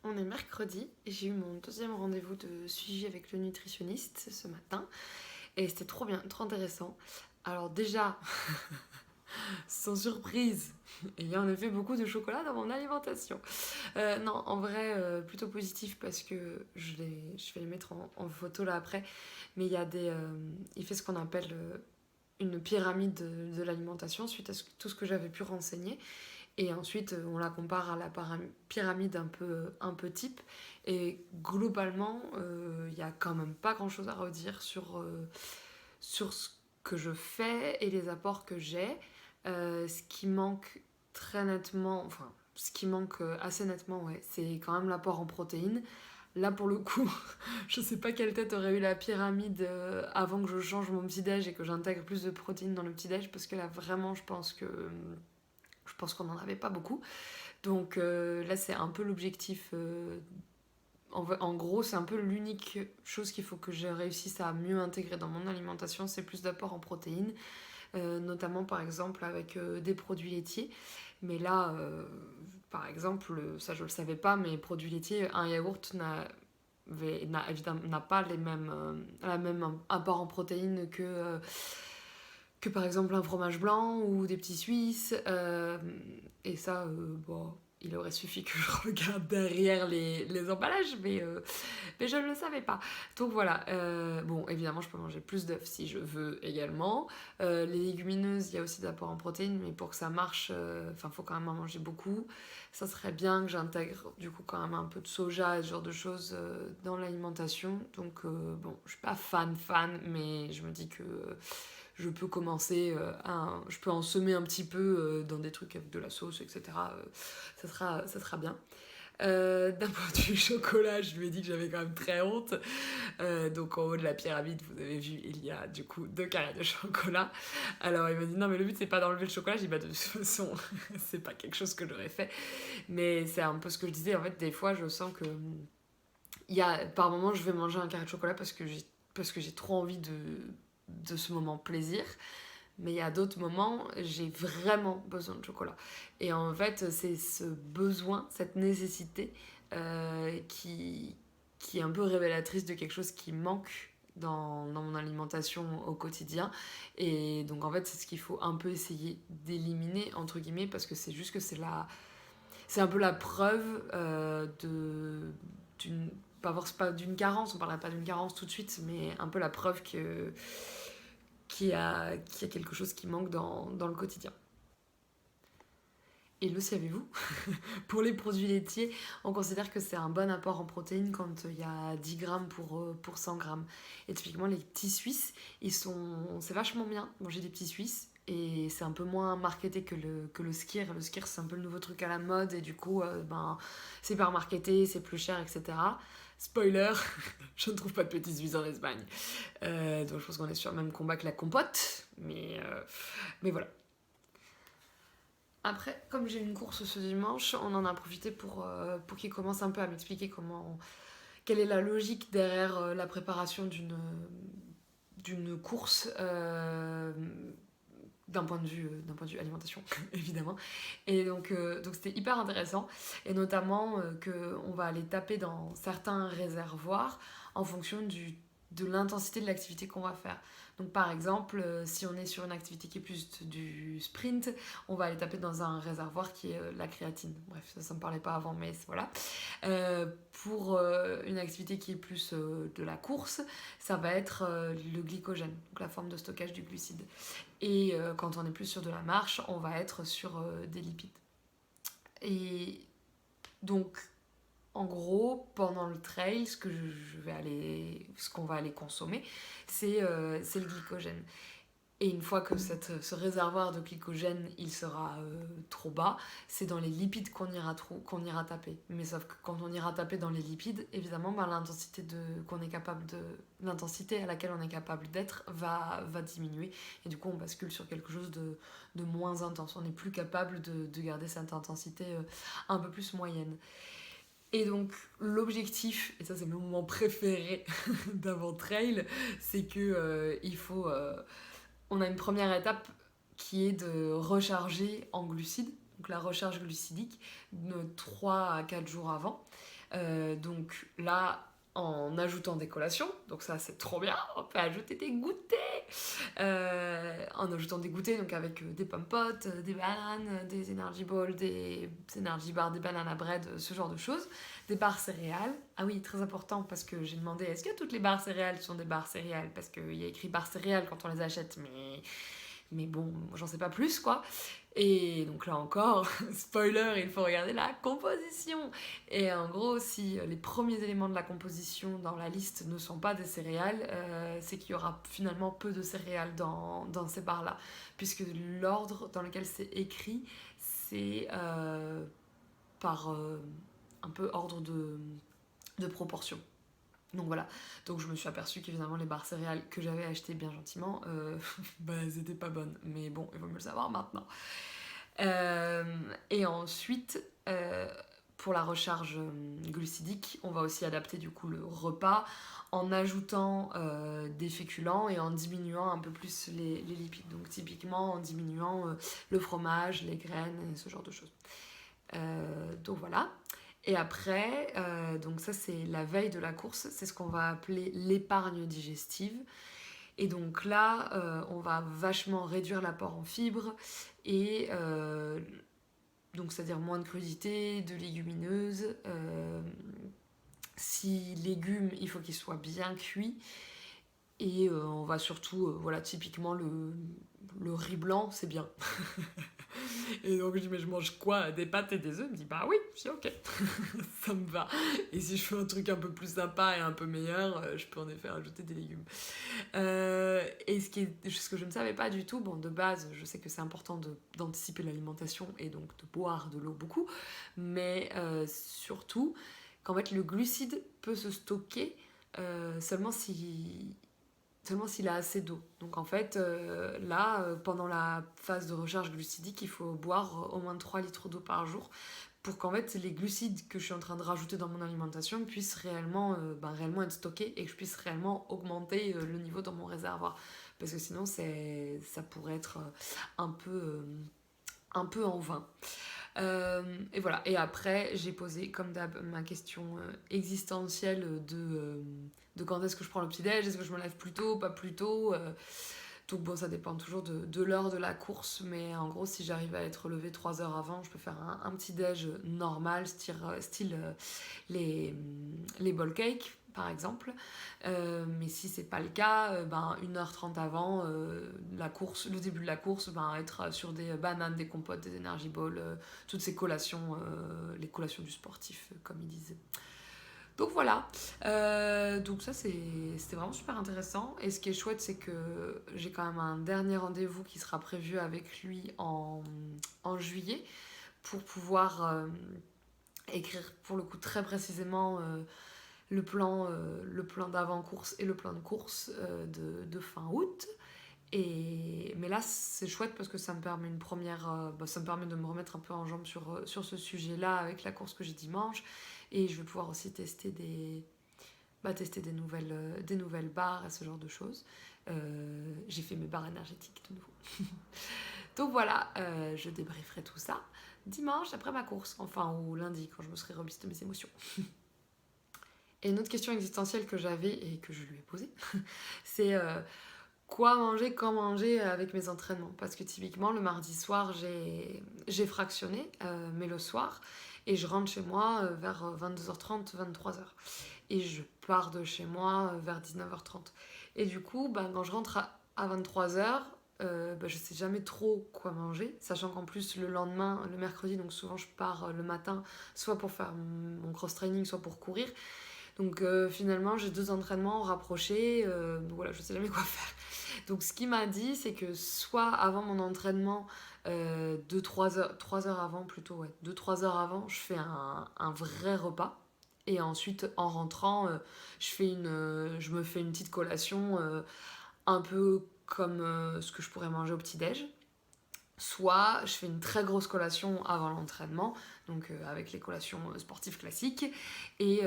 On est mercredi et j'ai eu mon deuxième rendez-vous de suivi avec le nutritionniste ce matin et c'était trop bien, trop intéressant. Alors déjà, sans surprise, il y a en effet beaucoup de chocolat dans mon alimentation. Non, en vrai, plutôt positif parce que je vais les mettre en photo là après, mais il fait ce qu'on appelle une pyramide de l'alimentation suite à tout ce que j'avais pu renseigner. Et ensuite, on la compare à la pyramide un peu type. Et globalement, il n'y a quand même pas grand-chose à redire sur ce que je fais et les apports que j'ai. Ce qui manque très nettement, enfin, ce qui manque assez nettement, ouais, c'est quand même l'apport en protéines. Là, pour le coup, je sais pas quelle tête aurait eu la pyramide avant que je change mon petit-déj et que j'intègre plus de protéines dans le petit-déj, parce que là, vraiment, je pense qu'on n'en avait pas beaucoup. Donc là, c'est un peu l'objectif. En gros, c'est un peu l'unique chose qu'il faut que je réussisse à mieux intégrer dans mon alimentation, c'est plus d'apport en protéines, notamment par exemple avec des produits laitiers. Mais là, par exemple, ça je le savais pas, mais produits laitiers, un yaourt n'a pas la même apport en protéines que par exemple un fromage blanc ou des petits suisses. Et ça, bon, il aurait suffi que je regarde derrière les emballages, mais je ne le savais pas. Donc voilà, bon, évidemment, je peux manger plus d'œufs si je veux également. Les légumineuses, il y a aussi d'apport en protéines, mais pour que ça marche, faut quand même en manger beaucoup. Ça serait bien que j'intègre du coup quand même un peu de soja et ce genre de choses dans l'alimentation. Donc bon, je suis pas fan, mais je me dis que je peux commencer je peux en semer un petit peu dans des trucs avec de la sauce, etc. Ça sera bien. D'un point de vue chocolat, je lui ai dit que j'avais quand même très honte. Donc en haut de la pyramide, vous avez vu, il y a du coup 2 carrés de chocolat. Alors il m'a dit non mais le but c'est pas d'enlever le chocolat. J'ai dit bah de toute façon c'est pas quelque chose que j'aurais fait. Mais c'est un peu ce que je disais, en fait des fois je sens que par moment je vais manger un carré de chocolat parce que j'ai trop envie de ce moment plaisir. Mais il y a d'autres moments, j'ai vraiment besoin de chocolat. Et en fait, c'est ce besoin, cette nécessité qui est un peu révélatrice de quelque chose qui manque dans mon alimentation au quotidien. Et donc, en fait, c'est ce qu'il faut un peu essayer d'éliminer, entre guillemets, parce que c'est juste que c'est un peu la preuve d'une. Pas d'une carence, on parlerait pas d'une carence tout de suite, mais un peu la preuve qu'il y a quelque chose qui manque dans le quotidien. Et le saviez-vous? Pour les produits laitiers, on considère que c'est un bon apport en protéines quand il y a 10 grammes pour 100 grammes. Et typiquement, les petits Suisses, c'est vachement bien manger des petits Suisses. Et c'est un peu moins marketé que le skyr. Le skyr, c'est un peu le nouveau truc à la mode. Et du coup, c'est hyper marketé, c'est plus cher, etc. Spoiler, je ne trouve pas de petits Suisses en Espagne. Donc je pense qu'on est sur le même combat que la compote. Mais voilà. Après, comme j'ai une course ce dimanche, on en a profité pour qu'il commence un peu à m'expliquer quelle est la logique derrière la préparation d'une course d'un point de vue alimentation, évidemment. Et donc c'était hyper intéressant. Et notamment qu'on va aller taper dans certains réservoirs en fonction de l'intensité de l'activité qu'on va faire. Donc par exemple, si on est sur une activité qui est plus du sprint, on va aller taper dans un réservoir qui est la créatine. Bref, ça me parlait pas avant, mais voilà. Pour une activité qui est plus de la course, ça va être le glycogène, donc la forme de stockage du glucide. Et quand on est plus sur de la marche, on va être sur des lipides. Et donc, en gros, pendant le trail, ce qu'on va aller consommer, c'est le glycogène. Et une fois que ce réservoir de glycogène il sera trop bas, c'est dans les lipides qu'on ira taper. Mais sauf que quand on ira taper dans les lipides, évidemment, l'intensité à laquelle on est capable d'être va diminuer. Et du coup, on bascule sur quelque chose de moins intense. On n'est plus capable de garder cette intensité un peu plus moyenne. Et donc l'objectif, et ça c'est mon moment préféré d'avant trail, c'est que on a une première étape qui est de recharger en glucides, donc la recharge glucidique, de 3 à 4 jours avant. Donc là, en ajoutant des collations, donc ça c'est trop bien, on peut ajouter des goûters, en ajoutant des goûters, donc avec des pommes potes, des bananes, des energy balls, des energy bars, des banana bread, ce genre de choses, des barres céréales. Ah oui, très important, parce que j'ai demandé est-ce que toutes les barres céréales sont des barres céréales, parce qu'il y a écrit barres céréales quand on les achète, mais bon, j'en sais pas plus quoi. Et donc là encore, spoiler, il faut regarder la composition. Et en gros, si les premiers éléments de la composition dans la liste ne sont pas des céréales, c'est qu'il y aura finalement peu de céréales dans ces barres-là. Puisque l'ordre dans lequel c'est écrit, c'est par un peu ordre de proportion. Donc voilà, donc je me suis aperçue qu'évidemment les barres céréales que j'avais achetées bien gentiment, bah elles étaient pas bonnes. Mais bon, il vaut mieux le savoir maintenant. Et ensuite, pour la recharge glucidique, on va aussi adapter du coup le repas en ajoutant des féculents et en diminuant un peu plus les lipides. Donc typiquement en diminuant le fromage, les graines et ce genre de choses. Donc voilà. Et après, donc ça c'est la veille de la course, c'est ce qu'on va appeler l'épargne digestive. Et donc là, on va vachement réduire l'apport en fibres et donc c'est-à-dire moins de crudités, de légumineuses. Si légumes, il faut qu'ils soient bien cuits. Et on va surtout, voilà, typiquement le riz blanc, c'est bien. Et donc je dis, mais je mange quoi? Des pâtes et des œufs? Il me dit, bah oui, je dis ok, ça me va. Et si je fais un truc un peu plus sympa et un peu meilleur, je peux en effet rajouter des légumes. Et ce que je ne savais pas du tout, bon, de base, je sais que c'est important d'anticiper l'alimentation et donc de boire de l'eau beaucoup, mais surtout qu'en fait le glucide peut se stocker seulement s'il a assez d'eau. Donc en fait, là, pendant la phase de recharge glucidique, il faut boire au moins 3 litres d'eau par jour pour qu'en fait les glucides que je suis en train de rajouter dans mon alimentation puissent réellement être stockés et que je puisse réellement augmenter le niveau dans mon réservoir. Parce que sinon, ça pourrait être un peu en vain. Et voilà. Et après, j'ai posé, comme d'hab, ma question existentielle de quand est-ce que je prends le petit-déj, est-ce que je me lève plus tôt, pas plus tôt. Donc bon, ça dépend toujours de l'heure de la course, mais en gros, si j'arrive à être levée 3 heures avant, je peux faire un petit-déj normal, style les ball cakes, par exemple. Mais si c'est pas le cas, 1h30 avant la course, le début de la course, être sur des bananes, des compotes, des energy balls, toutes ces collations, les collations du sportif, comme ils disent. Donc voilà, donc ça c'était vraiment super intéressant. Et ce qui est chouette, c'est que j'ai quand même un dernier rendez-vous qui sera prévu avec lui en juillet pour pouvoir écrire pour le coup très précisément le plan d'avant-course et le plan de course de fin août. Mais là c'est chouette parce que ça me permet ça me permet de me remettre un peu en jambe sur ce sujet-là avec la course que j'ai dimanche. Et je vais pouvoir aussi tester des nouvelles barres et ce genre de choses. J'ai fait mes barres énergétiques de nouveau. Donc voilà, je débrieferai tout ça dimanche après ma course, enfin ou lundi quand je me serai remise de mes émotions. Et une autre question existentielle que j'avais et que je lui ai posée, c'est quoi manger, quand manger avec mes entraînements. Parce que typiquement, le mardi soir, j'ai fractionné, mais le soir, et je rentre chez moi vers 22h30, 23h. Et je pars de chez moi vers 19h30. Et du coup, quand je rentre à 23h, je sais jamais trop quoi manger, sachant qu'en plus le lendemain, le mercredi, donc souvent je pars le matin, soit pour faire mon cross-training, soit pour courir. Donc finalement, j'ai 2 entraînements rapprochés, donc voilà, je sais jamais quoi faire. Donc ce qu'il m'a dit, c'est que soit avant mon entraînement, 3 heures avant plutôt, ouais, 2-3 heures avant, je fais un vrai repas. Et ensuite, en rentrant, je me fais une petite collation, un peu comme ce que je pourrais manger au petit-déj. Soit je fais une très grosse collation avant l'entraînement, donc avec les collations sportives classiques, et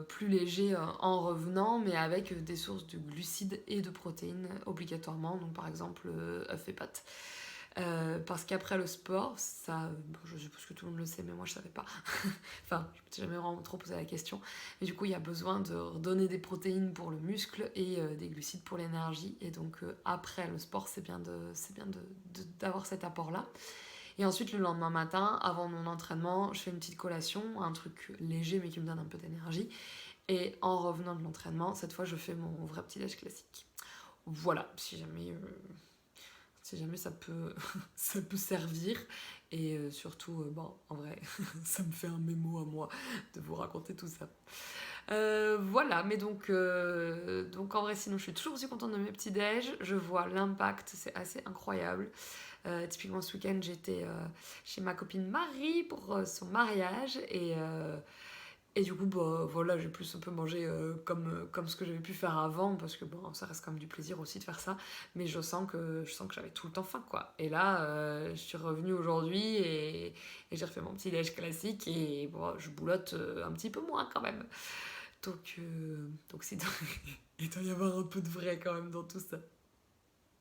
plus léger en revenant, mais avec des sources de glucides et de protéines obligatoirement, donc par exemple œufs et pâtes. Parce qu'après le sport, ça, bon, je suppose que tout le monde le sait, mais moi je savais pas. Enfin, je me suis jamais vraiment trop posé la question. Mais du coup, il y a besoin de redonner des protéines pour le muscle et des glucides pour l'énergie. Et donc, après le sport, c'est bien d'avoir cet apport-là. Et ensuite, le lendemain matin, avant mon entraînement, je fais une petite collation, un truc léger mais qui me donne un peu d'énergie. Et en revenant de l'entraînement, cette fois, je fais mon vrai petit-déj classique. Voilà, si jamais ça peut, ça peut servir. Et surtout, bon, en vrai, ça me fait un mémo à moi de vous raconter tout ça. Voilà, mais donc en vrai, sinon, je suis toujours aussi contente de mes petits déj. Je vois l'impact, c'est assez incroyable. Typiquement, ce week-end, j'étais chez ma copine Marie pour son mariage. Et du coup, bah, voilà, j'ai plus un peu mangé comme ce que j'avais pu faire avant, parce que bon, ça reste quand même du plaisir aussi de faire ça, mais je sens que j'avais tout le temps faim, quoi. Et là, je suis revenue aujourd'hui et j'ai refait mon petit déj classique, et bon, je boulotte un petit peu moins quand même. Donc c'est il doit y avoir un peu de vrai quand même dans tout ça.